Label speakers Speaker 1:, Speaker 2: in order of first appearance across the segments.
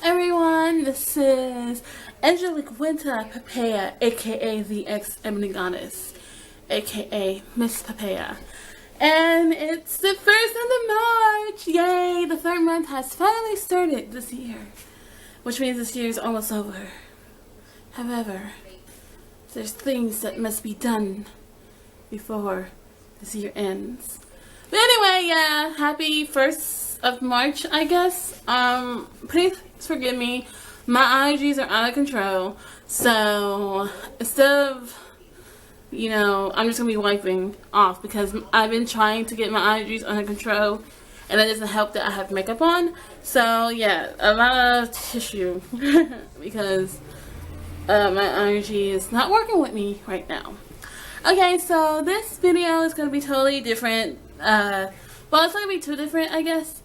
Speaker 1: everyone, this is Angelic Winter Papaya, aka the ex-Ebony Goddess, aka Miss Papaya. And it's the 1st of March! Yay! The 3rd month has finally started this year, which means this year is almost over. However, there's things that must be done before this year ends. But anyway, yeah, happy 1st of March, I guess. Please forgive me. My allergies are out of control. So, instead of, I'm just going to be wiping off because I've been trying to get my allergies under control. And it doesn't help that I have makeup on. So, yeah, a lot of tissue because my allergy is not working with me right now. Okay, so this video is going to be totally different. Well, it's going to be too different, I guess.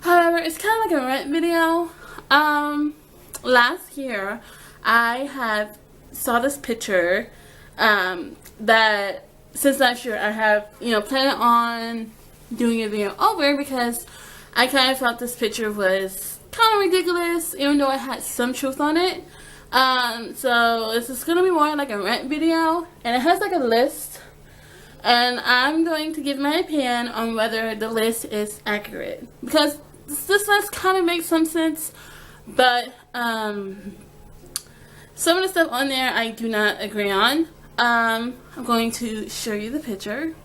Speaker 1: However, it's kind of like a rant video. Last year, I saw this picture, that since last year I have, planned on doing a video over because I kind of felt this picture was kind of ridiculous, even though it had some truth on it. So this is going to be more like a rant video, and it has like a list, and I'm going to give my opinion on whether the list is accurate, because this list kind of makes some sense, but some of the stuff on there I do not agree on. I'm going to show you the picture.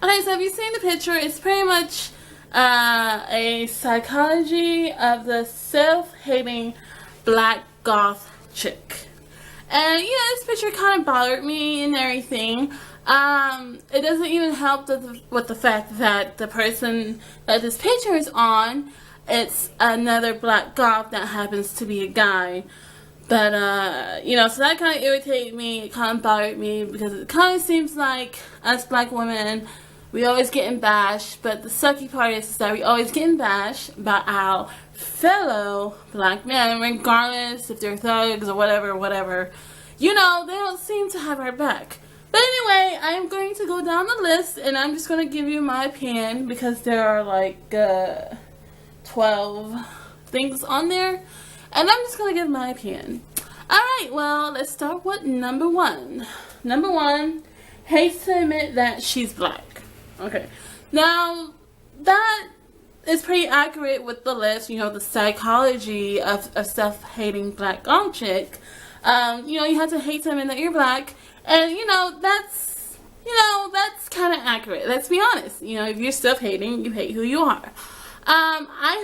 Speaker 1: Okay, so if you've seen the picture, it's pretty much a psychology of the self-hating black goth chick. And this picture kind of bothered me and everything. It doesn't even help with the fact that the person that this picture is on, it's another black goth that happens to be a guy. But, so that kind of irritated me, it kind of bothered me, because it kind of seems like us black women, we always getting bashed, but the sucky part is that we always getting bashed by our fellow black men, regardless if they're thugs or whatever. They don't seem to have our back. But anyway, I'm going to go down the list, and I'm just going to give you my opinion, because there are like 12 things on there, and I'm just going to give my opinion. Alright, well, let's start with number 1. Number 1, hates to admit that she's black. Okay, now that is pretty accurate with the list, the psychology of self-hating black goth chick. You have to hate to admit that you're black, and that's kind of accurate. Let's be honest. If you're self-hating, you hate who you are. I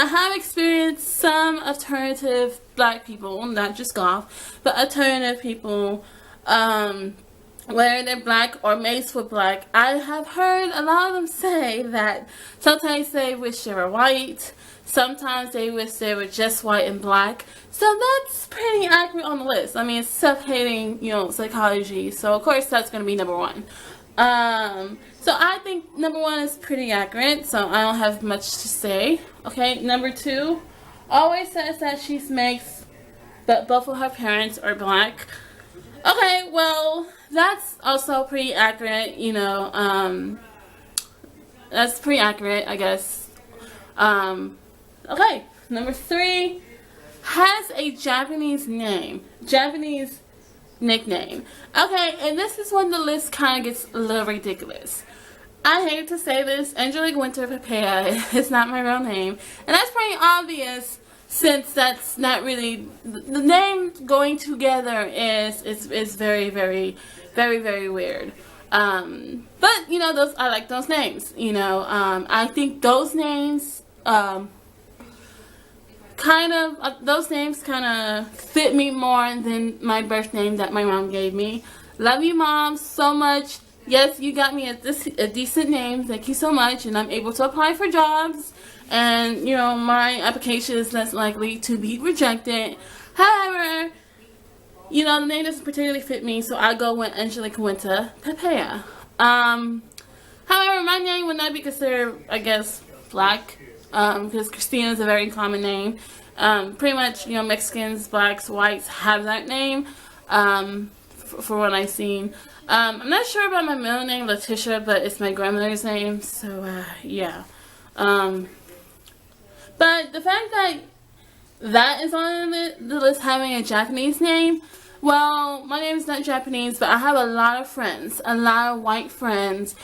Speaker 1: have experienced some alternative black people, not just goth, but alternative people, whether they're black or mixed with black. I have heard a lot of them say that sometimes they wish they were white, sometimes they wish they were just white and black. So that's pretty accurate on the list. I mean, it's self-hating, psychology. So of course that's going to be number 1. So I think number 1 is pretty accurate, so I don't have much to say. Okay, number 2 always says that she's mixed, but both of her parents are black. Okay, well, that's also pretty accurate, that's pretty accurate, I guess. Okay, number 3 has a Japanese nickname. Okay, and this is when the list kind of gets a little ridiculous. I hate to say this, Angelic Winter Papaya is not my real name, and that's pretty obvious, since that's not really the name going together is very, very, very, very weird. But those, I like those names. I think those names those names kind of fit me more than my birth name that my mom gave me. Love you, Mom, so much. Yes, you got me a decent name. Thank you so much, and I'm able to apply for jobs. And, my application is less likely to be rejected. However, the name doesn't particularly fit me, so I go with Angelic Winter Papaya. However, my name would not be considered, I guess, black, because Christina is a very common name. Pretty much, Mexicans, blacks, whites have that name. for what I've seen. I'm not sure about my middle name, Letitia, but it's my grandmother's name, so yeah. But the fact that that is on the list, having a Japanese name, well, my name is not Japanese, but I have a lot of friends, a lot of white friends,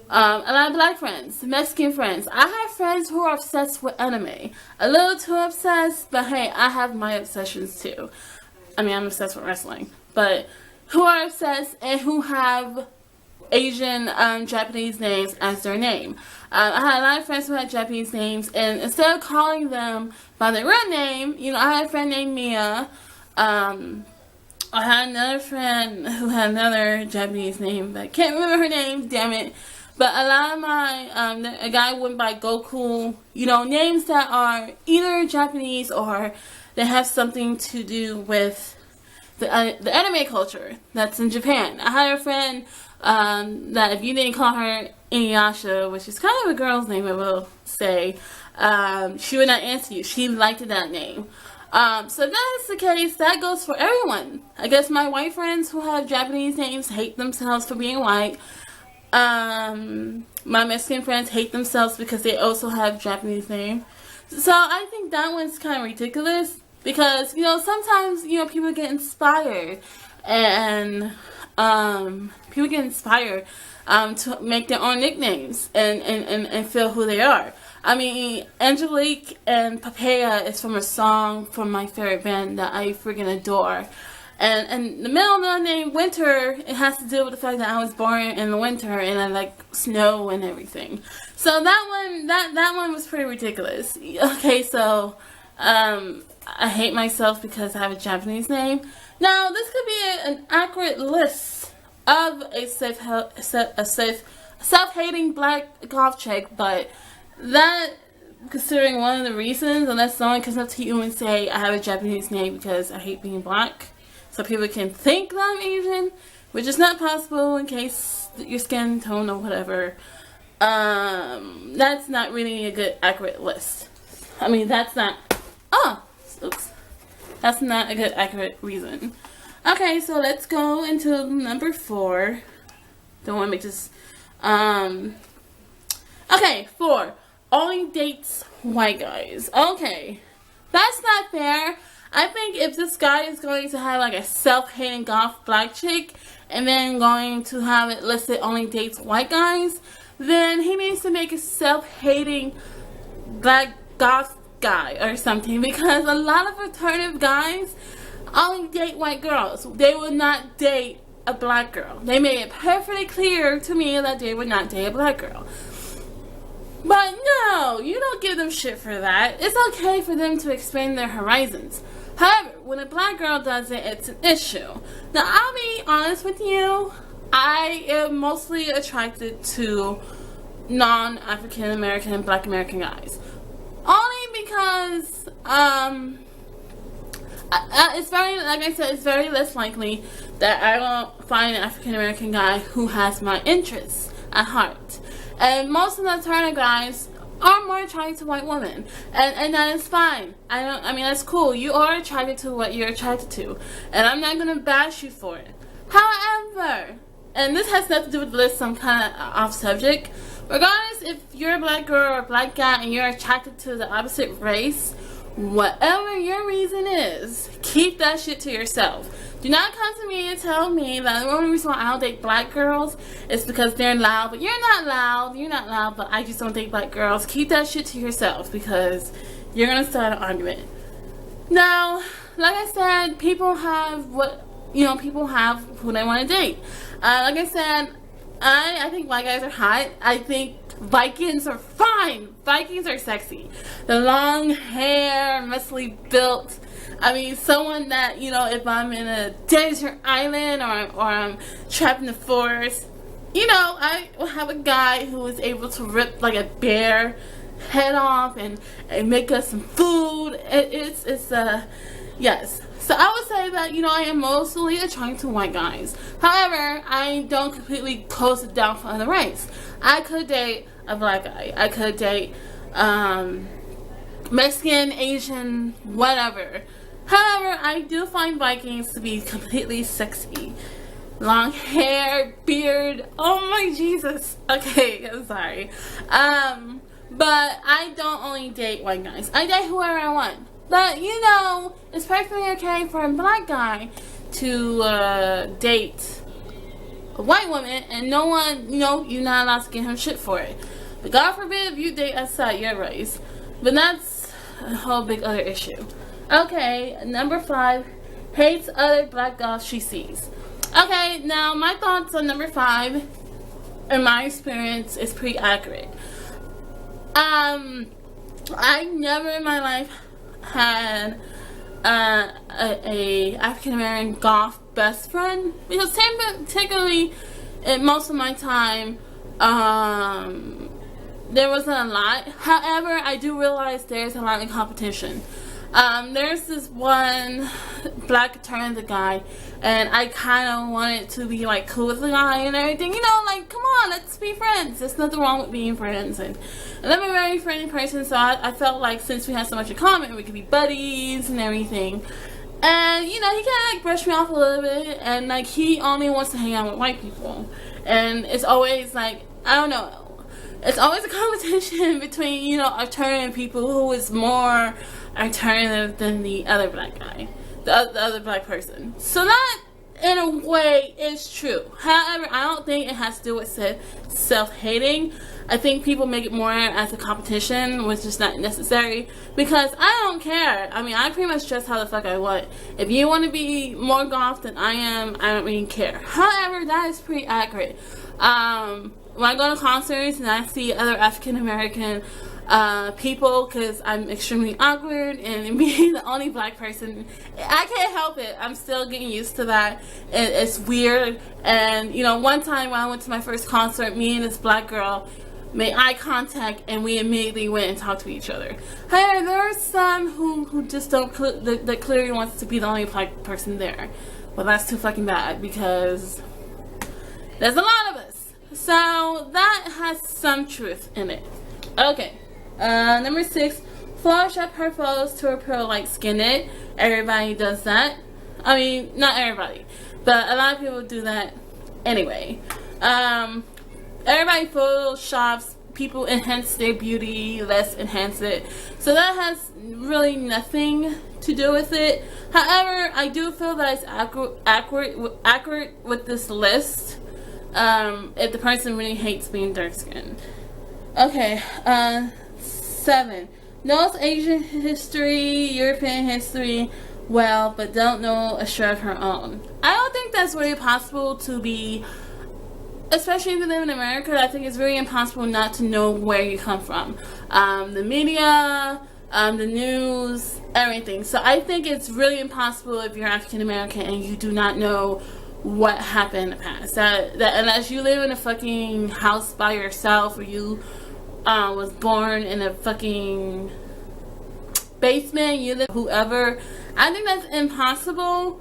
Speaker 1: a lot of black friends, Mexican friends. I have friends who are obsessed with anime. A little too obsessed, but hey, I have my obsessions too. I mean, I'm obsessed with wrestling, but who are obsessed and who have Asian, Japanese names as their name. I had a lot of friends who had Japanese names, and instead of calling them by their real name, you know, I had a friend named Mia. I had another friend who had another Japanese name, but I can't remember her name, damn it. But a lot of my, a guy went by Goku, you know, names that are either Japanese or they have something to do with the anime culture that's in Japan. I had a friend that if you didn't call her Inuyasha, which is kind of a girl's name, I will say, she would not answer you. She liked that name. So if that is the case, that goes for everyone. I guess my white friends who have Japanese names hate themselves for being white. My Mexican friends hate themselves because they also have Japanese names. So I think that one's kind of ridiculous because, you know, sometimes, you know, people get inspired and people get inspired to make their own nicknames and feel who they are. I mean, Angelique and Papaya is from a song from my favorite band that I freaking adore. And the middle name, Winter, it has to do with the fact that I was born in the winter and I like snow and everything. So that one was pretty ridiculous. Okay, so I hate myself because I have a Japanese name. Now, this could be an accurate list of a self-hating black goth chick, but that, considering one of the reasons, unless someone comes up to you and say, I have a Japanese name because I hate being black, so people can think that I'm Asian, which is not possible in case your skin tone or whatever. That's not really a good, accurate list. I mean, that's not, oops. That's not a good, accurate reason. Okay, so let's go into number 4. Don't want to make this, okay, 4. Only dates white guys. Okay, that's not fair. I think if this guy is going to have like a self-hating goth black chick and then going to have it listed only dates white guys, then he needs to make a self-hating black goth guy or something, because a lot of alternative guys only date white girls. They would not date a black girl. They made it perfectly clear to me that they would not date a black girl. But no, you don't give them shit for that. It's okay for them to expand their horizons. However, when a black girl does it, it's an issue. Now, I'll be honest with you. I am mostly attracted to non-African American and black American guys. Only because, it's very, like I said, it's very less likely that I will find an African American guy who has my interests at heart. And most of the alternative guys are more attracted to white women, and that is fine. I mean, that's cool. You are attracted to what you're attracted to, and I'm not gonna bash you for it. However, and this has nothing to do with the list, some kind of off subject. Regardless if you're a black girl or a black guy and you're attracted to the opposite race, whatever your reason is, keep that shit to yourself. Do not come to me and tell me that the only reason why I don't date black girls is because they're loud. But you're not loud. You're not loud, but I just don't date black girls. Keep that shit to yourself because you're going to start an argument. Now, like I said, people have people have who they want to date. Like I said, I think white guys are hot. I think Vikings are fine. Vikings are sexy. The long hair, muscly built. I mean, someone that, you know, if I'm in a desert island or I'm trapped in the forest, you know, I will have a guy who is able to rip like a bear head off and make us some food. Yes. So I would say that, you know, I am mostly attracted to white guys. However, I don't completely close it down for other race. I could date a black guy. I could date Mexican, Asian, whatever. However, I do find Vikings to be completely sexy. long hair, beard. Oh my Jesus. Okay, I'm sorry. But I don't only date white guys. I date whoever I want. But you know, it's perfectly okay for a black guy to date a white woman, and no one, you know, you're not allowed to get him shit for it. But God forbid if you date outside your race. But that's a whole big other issue. Okay, number 5, hates other black goths she sees. Okay, now my thoughts on number 5, in my experience, is pretty accurate. I never in my life had a African American goth best friend, because particularly in most of my time, there wasn't a lot. However, I do realize there's a lot of competition. There's this one black attorney guy, and I kind of wanted to be like cool with the guy and everything, you know, like, come on, let's be friends. There's nothing wrong with being friends, and I'm a very friendly person, so I felt like since we had so much in common, we could be buddies and everything. And you know, he kind of like brushed me off a little bit, and like he only wants to hang out with white people, and it's always like, I don't know, it's always a competition between, you know, alternative people who is more alternative than the other black guy, the other black person. So that, in a way, is true. However, I don't think it has to do with self-hating. I think people make it more as a competition, which is not necessary, because I don't care. I mean, I pretty much dress how the fuck I want. If you want to be more goth than I am, I don't really care. However, that is pretty accurate. When I go to concerts and I see other African American people, because I'm extremely awkward, and being the only black person, I can't help it. I'm still getting used to that. It's weird. And you know, one time when I went to my first concert, me and this black girl made eye contact, and we immediately went and talked to each other. However, there are some who just don't, that clearly wants to be the only black person there. Well, that's too fucking bad, because there's a lot of us. So that has some truth in it. Okay. Number 6, Photoshop her photos to appear like skinhead. Everybody does that. I mean, not everybody, but a lot of people do that anyway. Everybody photoshops, people enhance their beauty, let's enhance it. So that has really nothing to do with it. However, I do feel that it's accurate with this list, if the person really hates being dark skinned. Okay, 7, knows Asian history, European history well, but don't know a shred of her own. I don't think that's really possible to be, especially if you live in America. I think it's very impossible not to know where you come from. The media, the news, everything. So I think it's really impossible if you're African American and you do not know what happened in the past. That unless you live in a fucking house by yourself, or you was born in a fucking basement, you live whoever, I think that's impossible.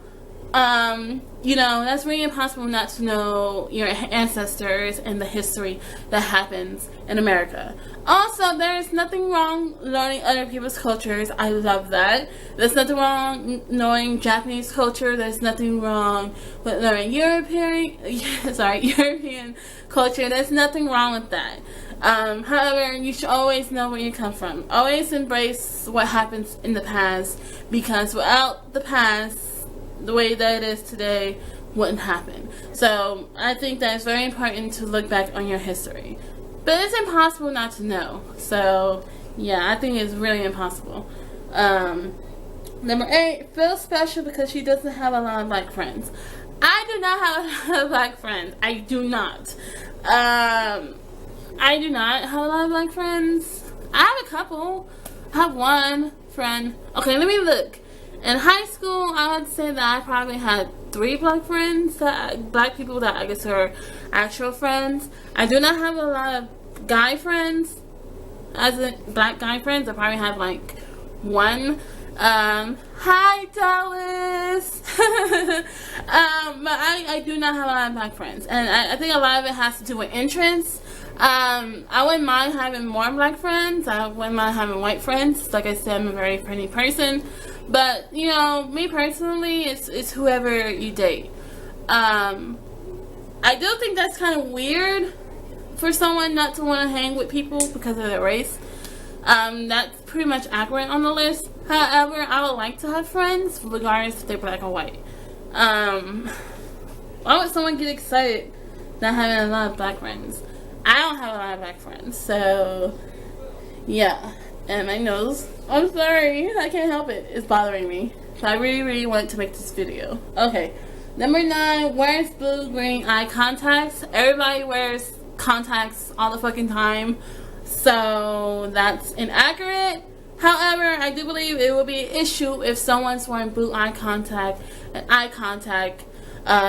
Speaker 1: You know, that's really impossible not to know your ancestors and the history that happens in America. Also, there's nothing wrong learning other people's cultures. I love that. There's nothing wrong knowing Japanese culture. There's nothing wrong with learning European culture. There's nothing wrong with that. However, you should always know where you come from. Always embrace what happens in the past, because without the past, the way that it is today wouldn't happen. So I think that it's very important to look back on your history, but it's impossible not to know. So yeah, I think it's really impossible. Number 8, feels special because she doesn't have a lot of black friends. I do not have a lot of black friends. I do not. I do not have a lot of black friends. I have a couple. I have one friend. Okay, let me look. In high school, I would say that I probably had 3 black friends, black people that I guess are actual friends. I do not have a lot of guy friends, as in black guy friends. I probably have like 1. Hi Dallas. But I do not have a lot of black friends, and I think a lot of it has to do with interests. I wouldn't mind having more black friends. I wouldn't mind having white friends. Like I said, I'm a very friendly person. But, you know, me personally, it's whoever you date. I do think that's kind of weird for someone not to want to hang with people because of their race. That's pretty much accurate on the list. However, I would like to have friends regardless if they're black or white. Why would someone get excited not having a lot of black friends? I don't have a lot of black friends, so yeah. And my nose, I'm sorry, I can't help it. It's bothering me. So I really wanted to make this video. Okay, number 9, wears blue-green eye contacts. Everybody wears contacts all the fucking time, so that's inaccurate. However, I do believe it will be an issue if someone's wearing blue eye contact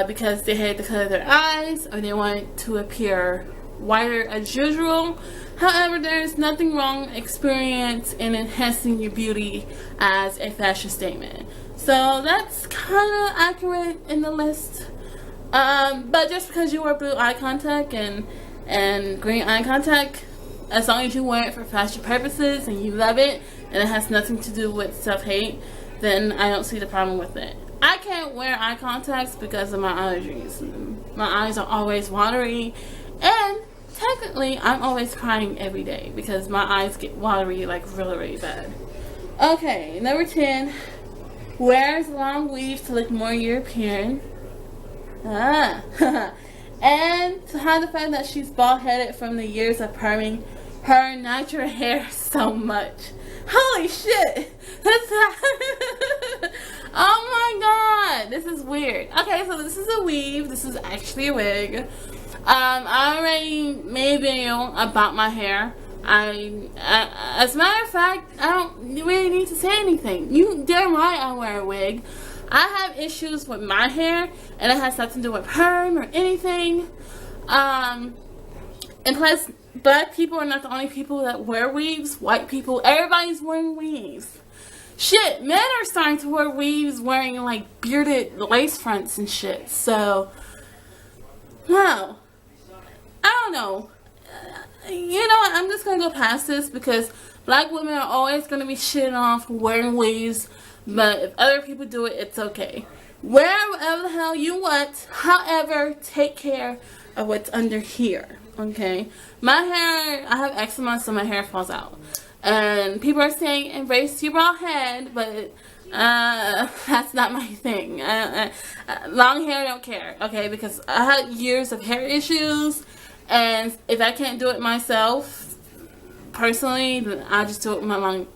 Speaker 1: because they hate the color of their eyes or they want to appear whiter as usual. However, there is nothing wrong experience in enhancing your beauty as a fashion statement. So that's kind of accurate in the list. But just because you wear blue eye contact and green eye contact, as long as you wear it for fashion purposes and you love it and it has nothing to do with self-hate, then I don't see the problem with it. I can't wear eye contacts because of my allergies. My eyes are always watery, and technically I'm always crying every day because my eyes get watery like really bad. Okay, number 10, wears long weaves to look more European. And to hide the fact that she's bald-headed from the years of perming her natural hair so much. Holy shit! Oh my god, this is weird. Okay, so this is a weave. This is actually a wig. I already made a video about my hair. As a matter of fact, I don't really need to say anything. You damn right I wear a wig. I have issues with my hair, and it has nothing to do with perm or anything. And plus, black people are not the only people that wear weaves. White people, everybody's wearing weaves. Shit, men are starting to wear weaves, wearing like bearded lace fronts and shit. So, wow. I don't know. You know what? I'm just gonna go past this because black women are always gonna be shitting off wearing weaves. But if other people do it, it's okay. Wear whatever the hell you want. However, take care of what's under here. Okay? My hair, I have eczema, so my hair falls out. And people are saying embrace your bald head, but that's not my thing. Long hair, I don't care. Okay? Because I had years of hair issues. And if I can't do it myself, personally, then I just do it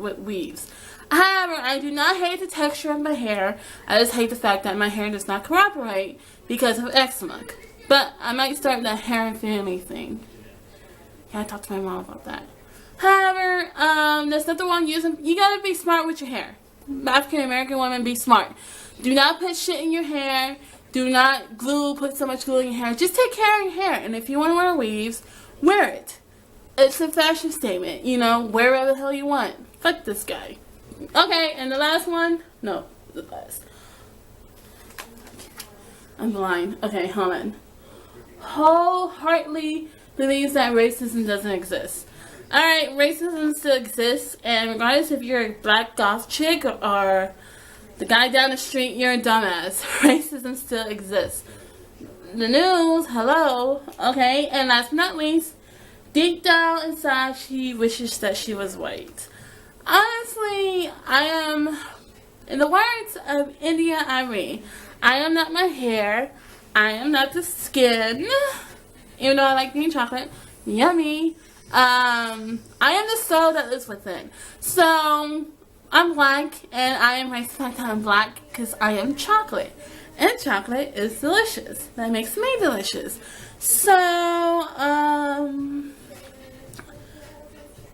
Speaker 1: with weaves. However, I do not hate the texture of my hair. I just hate the fact that my hair does not cooperate because of eczema. But I might start that hair and family thing. Yeah, I talked to my mom about that. However, there's nothing wrong using. You gotta be smart with your hair. African American women, be smart. Do not put shit in your hair. Do not put so much glue in your hair. Just take care of your hair. And if you want to wear weaves, wear it. It's a fashion statement. You know, wear whatever the hell you want. Fuck this guy. Okay, and the last one. No, the last. I'm blind. Okay, hold on. Wholeheartedly believes that racism doesn't exist. Alright, racism still exists, and regardless if you're a black goth chick or the guy down the street, you're a dumbass. Racism still exists. The news, hello. Okay, and last but not least, deep down inside, she wishes that she was white. Honestly, I am, in the words of India Irene, I am not my hair, I am not the skin, even though I like being chocolate, yummy. I am the soul that lives within. So, I'm black, and I embrace the fact that I'm black because I am chocolate. And chocolate is delicious. That makes me delicious. So,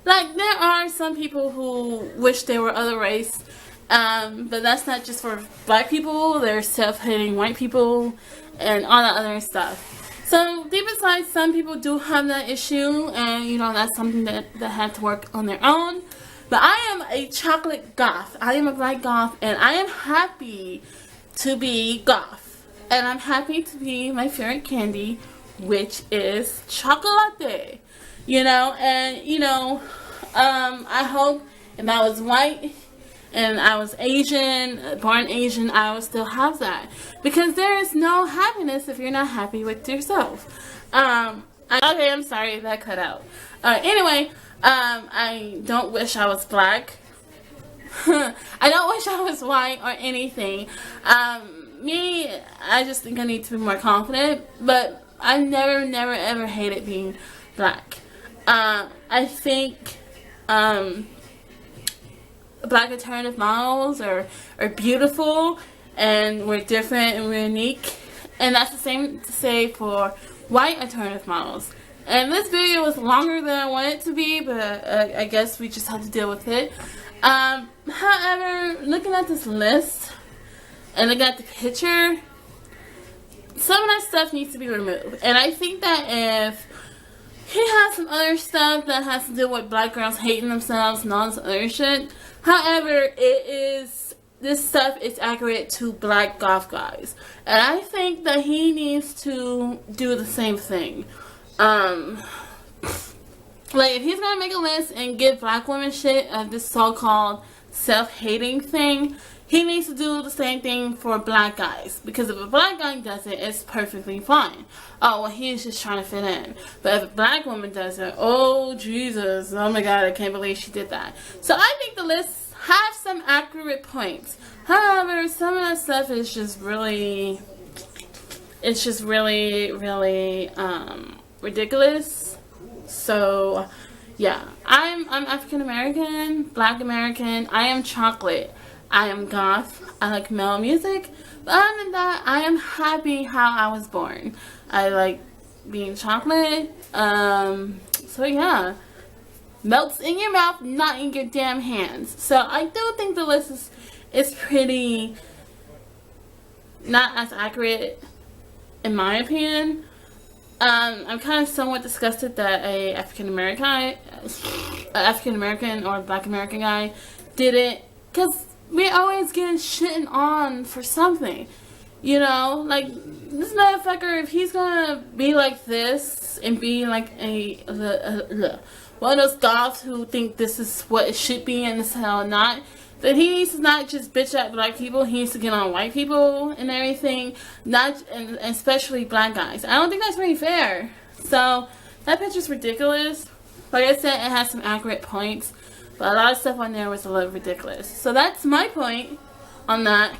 Speaker 1: like, there are some people who wish they were other race, but that's not just for black people. There's self-hating white people and all that other stuff. So, deep inside, some people do have that issue, and, you know, that's something that had to work on their own. But I am a chocolate goth. I am a black goth, and I am happy to be goth. And I'm happy to be my favorite candy, which is chocolate. You know, and, you know, I hope if I was white and I was Asian, born Asian, I would still have that. Because there is no happiness if you're not happy with yourself. Okay, I'm sorry, that cut out. Anyway, I don't wish I was black. I don't wish I was white or anything. I just think I need to be more confident, but I never ever hated being black. I think black alternative models are beautiful, and we're different and we're unique, and that's the same to say for white alternative models. And this video was longer than I wanted it to be, but I guess we just have to deal with it. However, looking at this list and looking at the picture, some of that stuff needs to be removed. And I think that if he has some other stuff that has to do with black girls hating themselves and all this other shit, however, this stuff is accurate to black goth guys. And I think that he needs to do the same thing. Like, if he's gonna make a list and give black women shit of this so-called self-hating thing, he needs to do the same thing for black guys. Because if a black guy does it, it's perfectly fine. Oh, well, he's just trying to fit in. But if a black woman does it, oh, Jesus, oh my God, I can't believe she did that. So I think the list has some accurate points. However, some of that stuff is just really, really ridiculous. So yeah, I'm African American, black American. I am chocolate. I am goth. I like male music. But other than that, I am happy how I was born. I like being chocolate. So yeah, melts in your mouth, not in your damn hands. So I do think the list is pretty not as accurate in my opinion. I'm kind of somewhat disgusted that a African American or Black American guy did it, because we're always getting shitting on for something, you know. Like, this motherfucker, if he's gonna be like this and be like one of those goths who think this is what it should be and this is how not, then he needs to not just bitch at black people, he needs to get on white people and everything, and especially black guys. I don't think that's very fair. So that picture's ridiculous. Like I said, it has some accurate points, but a lot of stuff on there was a little ridiculous. So that's my point on that.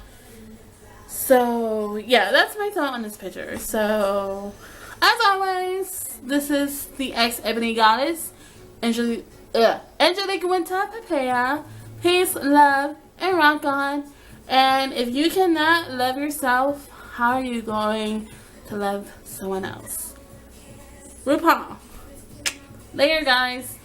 Speaker 1: So yeah, that's my thought on this picture. So as always, this is the ex-Ebony Goddess, Angelique Winter Papaya. Peace, love, and rock on. And if you cannot love yourself, how are you going to love someone else? RuPaul. Later, guys.